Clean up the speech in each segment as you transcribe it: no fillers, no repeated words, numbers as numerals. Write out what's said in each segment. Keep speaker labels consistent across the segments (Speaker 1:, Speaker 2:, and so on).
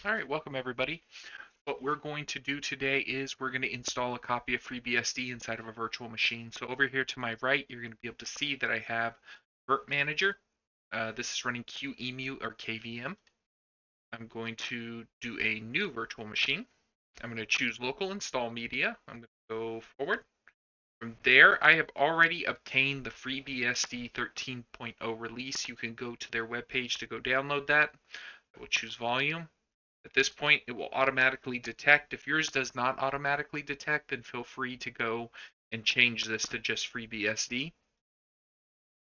Speaker 1: All right, welcome everybody. What we're going to do today is we're going to install a copy of FreeBSD inside of a virtual machine. So over here to my right, you're going to be able to see that I have virt manager. This is running QEMU or KVM. I'm going to do a new virtual machine. I'm going to choose local install media. I'm going to go forward. From there, I have already obtained the FreeBSD 13.0 release. You can go to their webpage to go download that. I will choose volume. At this point, it will automatically detect. If yours does not automatically detect, then feel free to go and change this to just FreeBSD.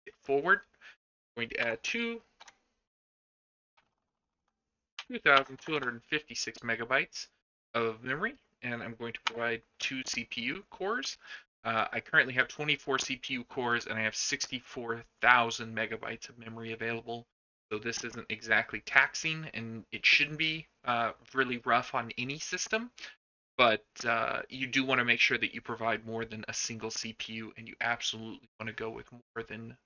Speaker 1: Hit forward. I'm going to add 2,256 megabytes of memory, and I'm going to provide 2 CPU cores. I currently have 24 CPU cores, and I have 64,000 megabytes of memory available. So this isn't exactly taxing, and it shouldn't be really rough on any system. But you do want to make sure that you provide more than a single CPU, and you absolutely want to go with more than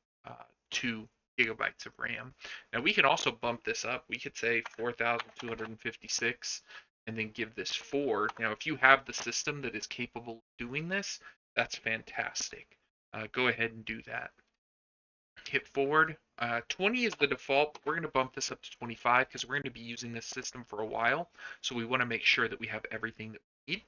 Speaker 1: 2 gigabytes of RAM. Now we can also bump this up. We could say 4,256 and then give this 4. Now if you have the system that is capable of doing this, that's fantastic. Go ahead and do that. Hit forward. 20 is the default, but we're going to bump this up to 25 because we're going to be using this system for a while. So we want to make sure that we have everything that we need.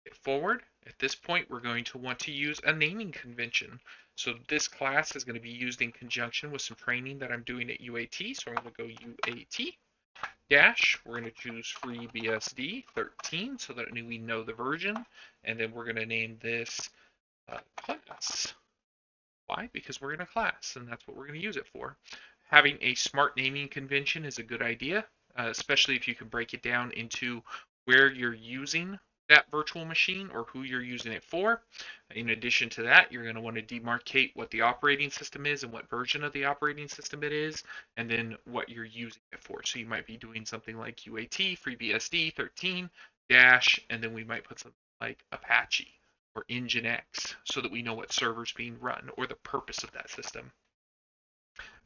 Speaker 1: Hit forward. At this point, we're going to want to use a naming convention. So this class is going to be used in conjunction with some training that I'm doing at UAT. So I'm going to go UAT dash. We're going to choose FreeBSD 13 so that we know the version. And then we're going to name this class. Why? Because we're in a class, and that's what we're going to use it for. Having a smart naming convention is a good idea, especially if you can break it down into where you're using that virtual machine or who you're using it for. In addition to that, you're going to want to demarcate what the operating system is and what version of the operating system it is, and then what you're using it for. So you might be doing something like UAT, FreeBSD 13 dash, and then we might put something like Apache or Nginx so that we know what server's being run or the purpose of that system.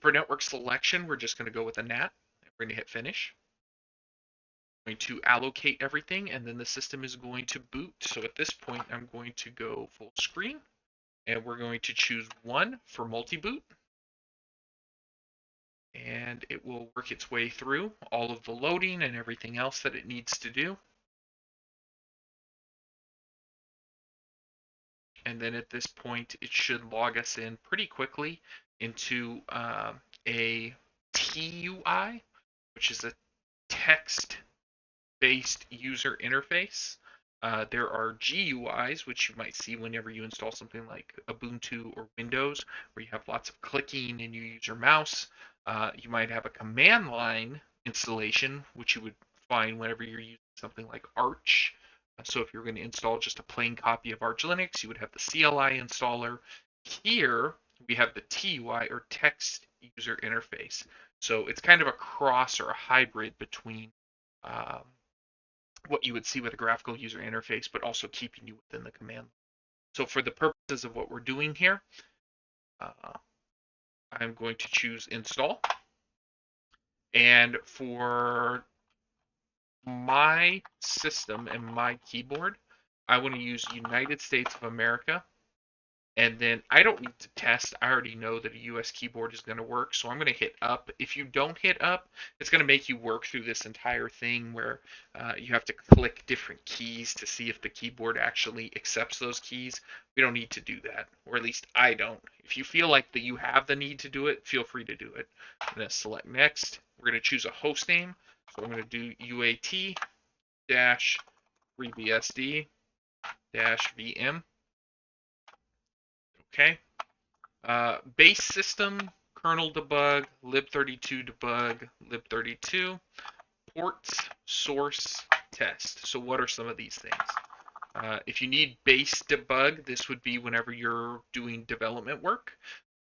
Speaker 1: For network selection, we're just going to go with a NAT. We're going to hit finish. I'm going to allocate everything, and then the system is going to boot. So at this point, I'm going to go full screen, and we're going to choose 1 for multi-boot. And it will work its way through all of the loading and everything else that it needs to do. And then at this point, it should log us in pretty quickly into a TUI, which is a text-based user interface. There are GUIs, which you might see whenever you install something like Ubuntu or Windows, where you have lots of clicking and you use your mouse. You might have a command line installation, which you would find whenever you're using something like Arch. So if you're going to install just a plain copy of Arch Linux, you would have the CLI installer. Here we have the TUI or text user interface. So it's kind of a cross or a hybrid between what you would see with a graphical user interface, but also keeping you within the command. So for the purposes of what we're doing here, I'm going to choose install. And for my system and my keyboard, I want to use United States of America. And then I don't need to test. I already know that a US keyboard is going to work. So I'm going to hit up. If you don't hit up, it's going to make you work through this entire thing where you have to click different keys to see if the keyboard actually accepts those keys. We don't need to do that, or at least I don't. If you feel like that you have the need to do it, feel free to do it. I'm going to select next. We're going to choose a host name. So I'm going to do UAT dash FreeBSD dash VM. Okay. Base system, kernel debug, lib32 debug, lib32, ports, source, test. So what are some of these things? If you need base debug, this would be whenever you're doing development work.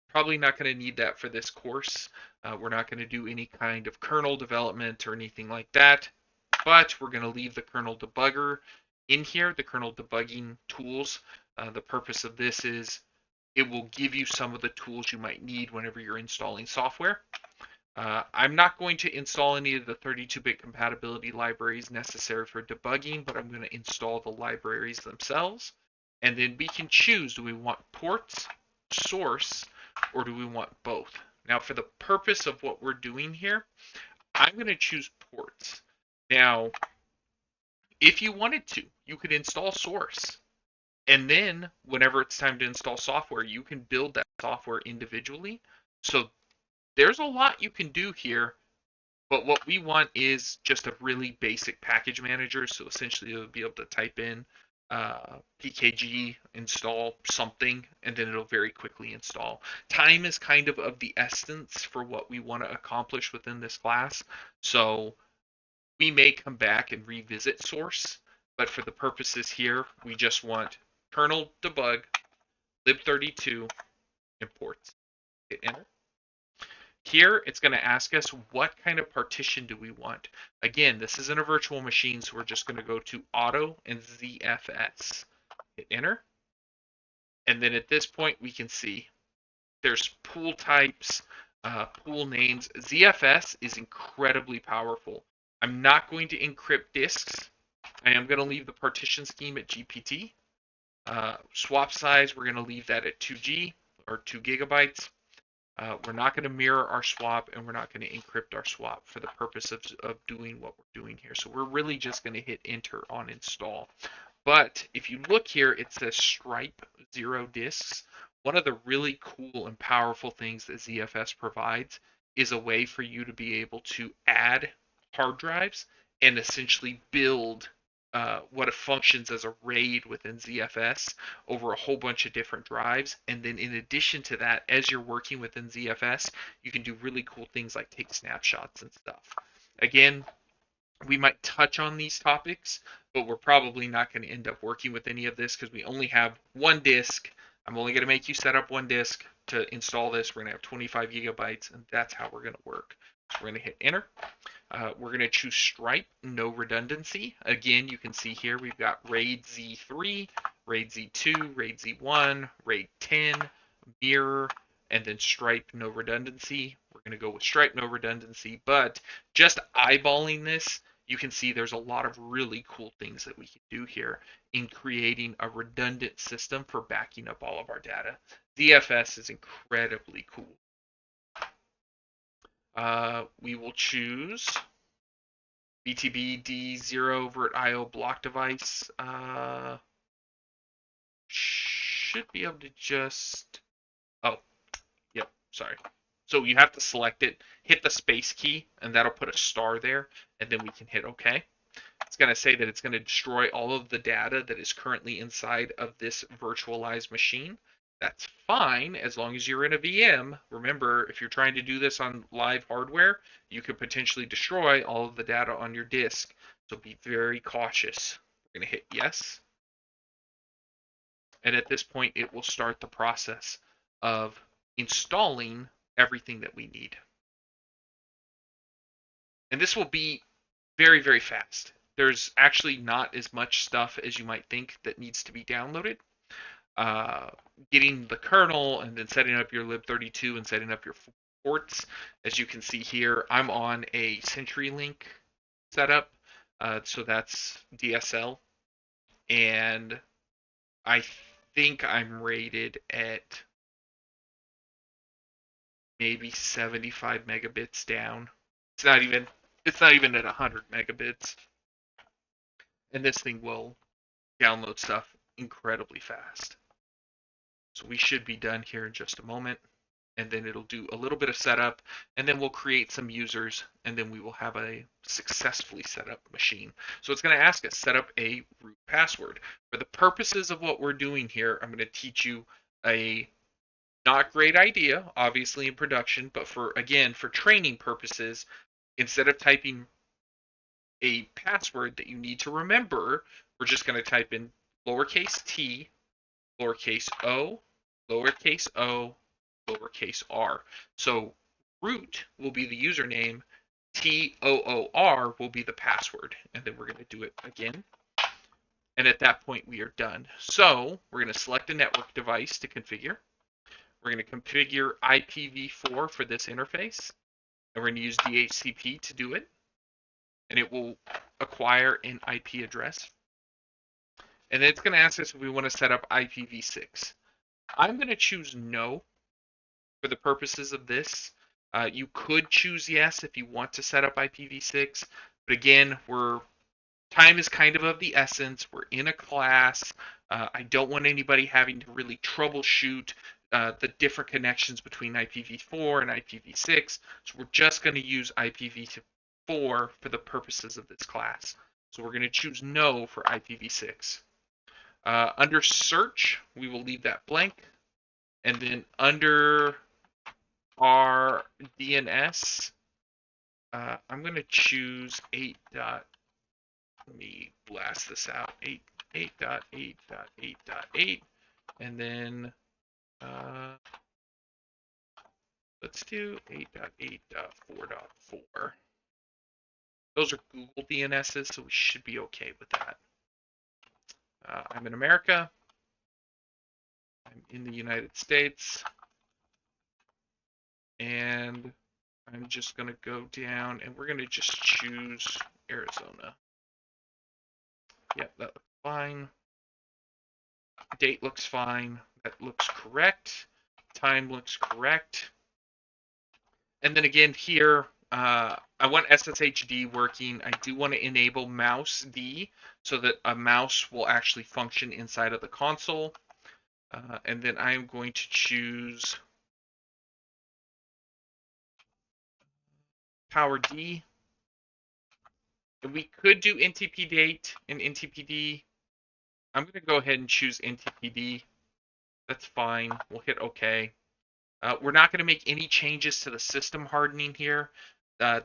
Speaker 1: Probably not going to need that for this course. We're not going to do any kind of kernel development or anything like that, but we're going to leave the kernel debugger in here, the kernel debugging tools. The purpose of this is it will give you some of the tools you might need whenever you're installing software. I'm not going to install any of the 32-bit compatibility libraries necessary for debugging, but I'm going to install the libraries themselves. And then we can choose, do we want ports, source, or do we want both? Now, for the purpose of what we're doing here, I'm going to choose ports. Now, if you wanted to, you could install source. And then whenever it's time to install software, you can build that software individually. So there's a lot you can do here, but what we want is just a really basic package manager. So essentially you'll be able to type in pkg install something, and then it'll very quickly install. Time is kind of the essence for what we want to accomplish within this class. So we may come back and revisit source, but for the purposes here, we just want kernel debug, lib32, imports. Hit enter. Here, it's going to ask us what kind of partition do we want. Again, this isn't a virtual machine, so we're just going to go to auto and ZFS. Hit enter. And then at this point, we can see there's pool types, pool names. ZFS is incredibly powerful. I'm not going to encrypt disks. I am going to leave the partition scheme at GPT. Swap size, we're going to leave that at 2G or 2 gigabytes. We're not going to mirror our swap, and we're not going to encrypt our swap for the purpose of doing what we're doing here. So we're really just going to hit enter on install. But if you look here, it says stripe 0 disks. One of the really cool and powerful things that ZFS provides is a way for you to be able to add hard drives and essentially build what functions as a RAID within ZFS over a whole bunch of different drives. And then in addition to that, as you're working within ZFS, you can do really cool things like take snapshots and stuff. Again, we might touch on these topics, but we're probably not going to end up working with any of this because we only have one disk. I'm only going to make you set up one disk to install this. We're going to have 25 gigabytes, and that's how we're going to work. So we're going to hit enter. We're going to choose stripe, no redundancy. Again, you can see here we've got RAID Z3, RAID Z2, RAID Z1, RAID 10, mirror, and then stripe, no redundancy. We're going to go with stripe, no redundancy, but just eyeballing this, you can see there's a lot of really cool things that we can do here in creating a redundant system for backing up all of our data. ZFS is incredibly cool. We will choose BTB D0 virt block device. Should be able to just, oh, yep, sorry. So you have to select it, hit the space key, and that'll put a star there, and then we can hit OK. It's going to say that it's going to destroy all of the data that is currently inside of this virtualized machine. That's fine as long as you're in a VM. Remember, if you're trying to do this on live hardware, you could potentially destroy all of the data on your disk. So be very cautious. We're going to hit yes. And at this point, it will start the process of installing everything that we need. And this will be very, very fast. There's actually not as much stuff as you might think that needs to be downloaded. Getting the kernel and then setting up your lib32 and setting up your ports. As you can see here, I'm on a CenturyLink setup, so that's DSL, and I think I'm rated at maybe 75 megabits down. It's not even at 100 megabits, and this thing will download stuff incredibly fast. So we should be done here in just a moment, and then it'll do a little bit of setup, and then we'll create some users, and then we will have a successfully set up machine. So it's going to ask us set up a root password. For the purposes of what we're doing here, I'm going to teach you a not great idea, obviously in production, but for training purposes, instead of typing a password that you need to remember, we're just going to type in lowercase t, lowercase o, lowercase o, lowercase r. So root will be the username, TOOR will be the password, and then we're going to do it again. And at that point, we are done. So we're going to select a network device to configure. We're going to configure IPv4 for this interface. and we're going to use DHCP to do it, and it will acquire an IP address. And then it's going to ask us if we want to set up IPv6. I'm going to choose no for the purposes of this. You could choose yes if you want to set up IPv6, but again, time is kind of the essence. We're in a class. I don't want anybody having to really troubleshoot the different connections between IPv4 and IPv6. So we're just going to use IPv4 for the purposes of this class. So we're going to choose no for IPv6. Under search, we will leave that blank. And then under our DNS, I'm going to choose 8. Let me blast this out. 8.8.8.8, and then let's do 8.8.4.4. Those are Google DNSs, so we should be okay with that. I'm in America. I'm in the United States. And I'm just going to go down, and we're going to just choose Arizona. Yep, that looks fine. Date looks fine. That looks correct. Time looks correct. And then again here, I want SSHD working. I do want to enable mouse D so that a mouse will actually function inside of the console. And then I am going to choose power D. And we could do NTP date and NTPD. I'm going to go ahead and choose NTPD. That's fine. We'll hit OK. We're not going to make any changes to the system hardening here.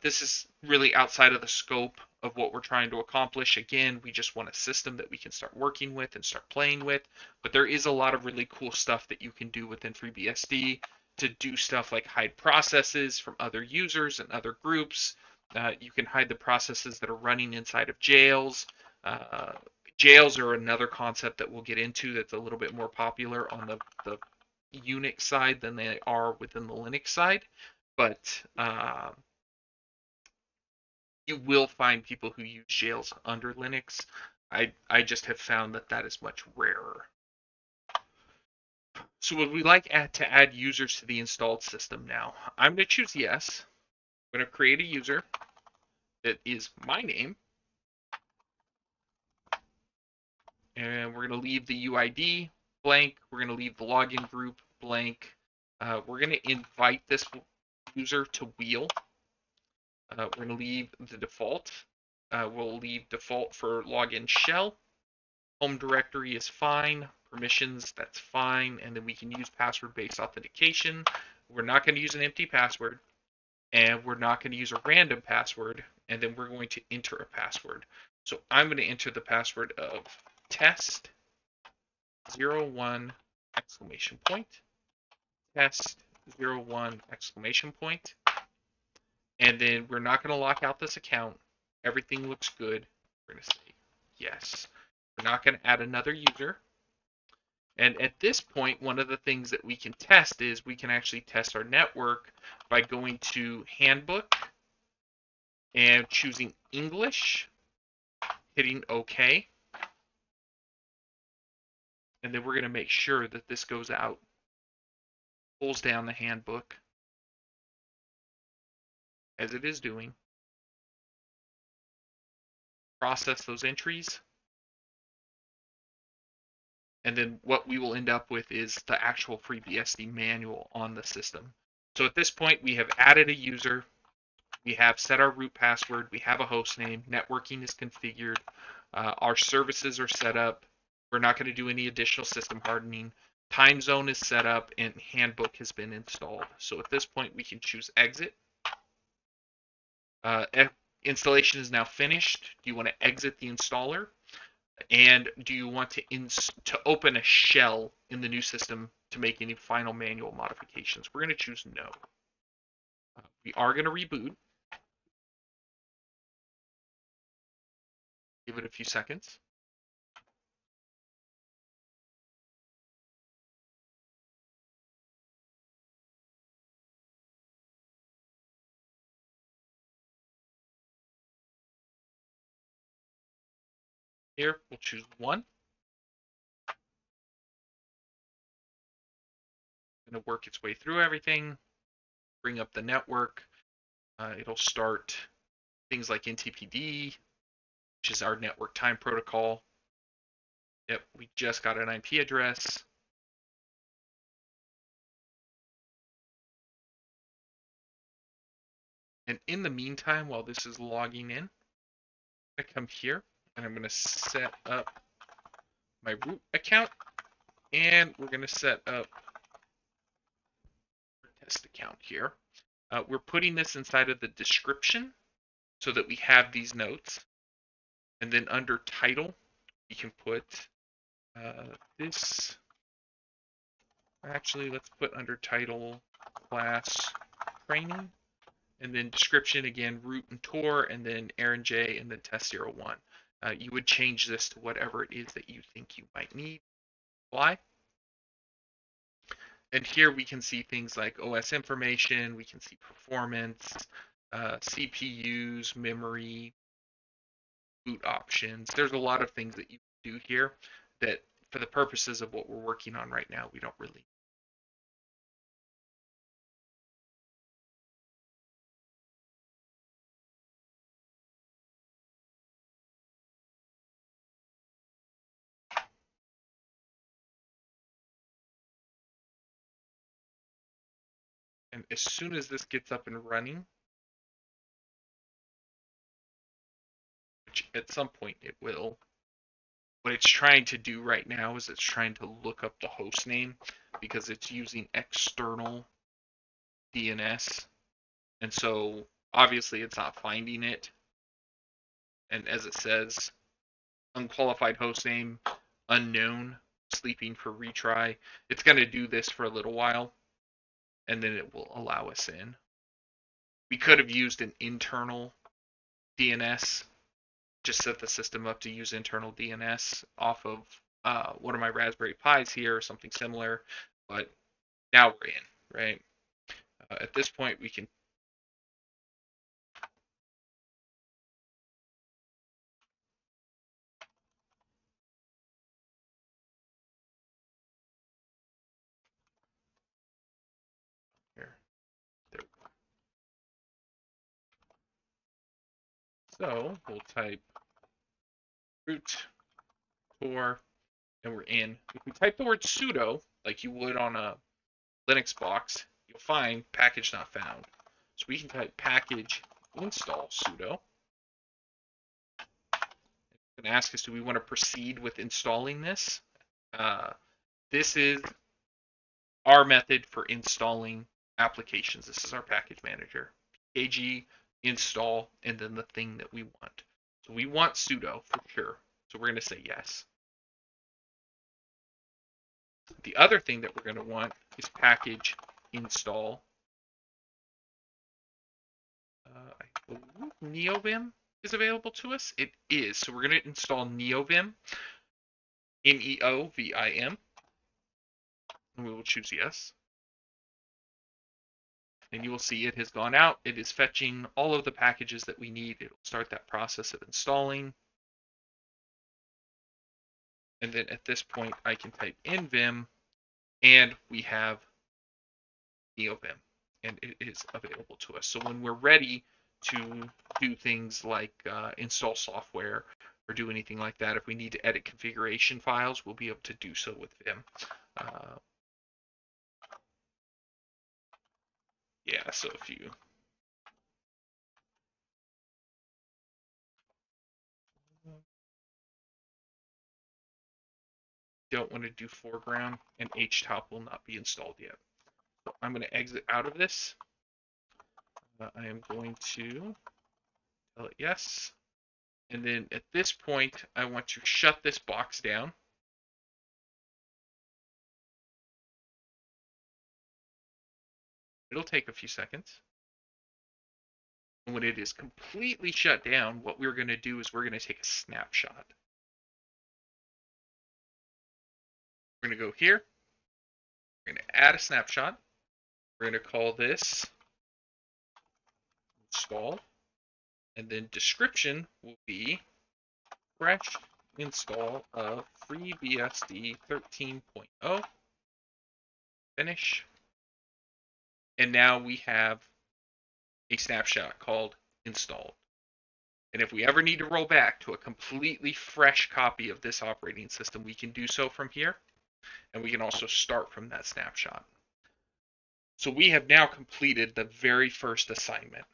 Speaker 1: This is really outside of the scope of what we're trying to accomplish. Again, we just want a system that we can start working with and start playing with. But there is a lot of really cool stuff that you can do within FreeBSD to do stuff like hide processes from other users and other groups. You can hide the processes that are running inside of jails. Jails are another concept that we'll get into that's a little bit more popular on the Unix side than they are within the Linux side. But you will find people who use jails under Linux. I just have found that is much rarer. So would we like to add users to the installed system now? I'm going to choose yes. I'm going to create a user that is my name. And we're going to leave the UID blank. We're going to leave the login group blank. We're going to invite this user to wheel. We're going to leave the default. We'll leave default for login shell. Home directory is fine. Permissions, that's fine. And then we can use password-based authentication. We're not going to use an empty password. And we're not going to use a random password. And then we're going to enter a password. So I'm going to enter the password of test 01 exclamation point. Test 01 exclamation point. And then we're not going to lock out this account. Everything looks good. We're going to say yes. We're not going to add another user. And at this point, one of the things that we can test is we can actually test our network by going to Handbook and choosing English, hitting OK. And then we're going to make sure that this goes out, pulls down the handbook, as it is doing. Process those entries. And then what we will end up with is the actual FreeBSD manual on the system. So at this point, we have added a user. We have set our root password. We have a host name. Networking is configured. Our services are set up. We're not going to do any additional system hardening. Time zone is set up, and handbook has been installed. So at this point, we can choose exit. Installation is now finished. Do you want to exit the installer? And do you want to open a shell in the new system to make any final manual modifications? We're going to choose no. We are going to reboot. Give it a few seconds. Here, we'll choose 1. Going to work its way through everything, bring up the network. It'll start things like NTPD, which is our network time protocol. Yep, we just got an IP address. And in the meantime, while this is logging in, I come here and I'm going to set up my root account, and we're going to set up our test account here. We're putting this inside of the description so that we have these notes. And then under title, we can put this. Actually, let's put under title class training. And then description again, root and Tor, and then Aaron J, and then test 01. You would change this to whatever it is that you think you might need. Why? And here we can see things like OS information, we can see performance, CPUs, memory, boot options. There's a lot of things that you can do here that for the purposes of what we're working on right now, we don't really. And as soon as this gets up and running, which at some point it will, what it's trying to do right now is it's trying to look up the host name because it's using external DNS. And so obviously it's not finding it. And as it says, unqualified host name, unknown, sleeping for retry. It's going to do this for a little while, and then it will allow us in. We could have used an internal DNS, just set the system up to use internal DNS off of one of my Raspberry Pis here or something similar, but now we're in, right? At this point, we can here. There we go. So we'll type root tor, and we're in. If we type the word sudo, like you would on a Linux box, you'll find package not found. So we can type package install sudo. It's going to ask us, do we want to proceed with installing this? This is our method for installing applications. This is our package manager. KG install, and then the thing that we want. So we want sudo for sure. So we're going to say yes. The other thing that we're going to want is package install. I believe Neovim is available to us. It is. So we're going to install Neovim, Neovim, and we will choose yes. And you will see it has gone out. It is fetching all of the packages that we need. It will start that process of installing. And then at this point, I can type in Vim, and we have Neovim, and it is available to us. So when we're ready to do things like install software or do anything like that, if we need to edit configuration files, we'll be able to do so with Vim. Yeah, so if you don't want to do foreground, and htop will not be installed yet. So I'm going to exit out of this. I am going to tell it yes. And then at this point, I want to shut this box down. It'll take a few seconds. And when it is completely shut down, what we're going to do is we're going to take a snapshot. We're going to go here. We're going to add a snapshot. We're going to call this install. And then description will be fresh install of FreeBSD 13.0. Finish. And now we have a snapshot called installed. And if we ever need to roll back to a completely fresh copy of this operating system, we can do so from here. And we can also start from that snapshot. So we have now completed the very first assignment.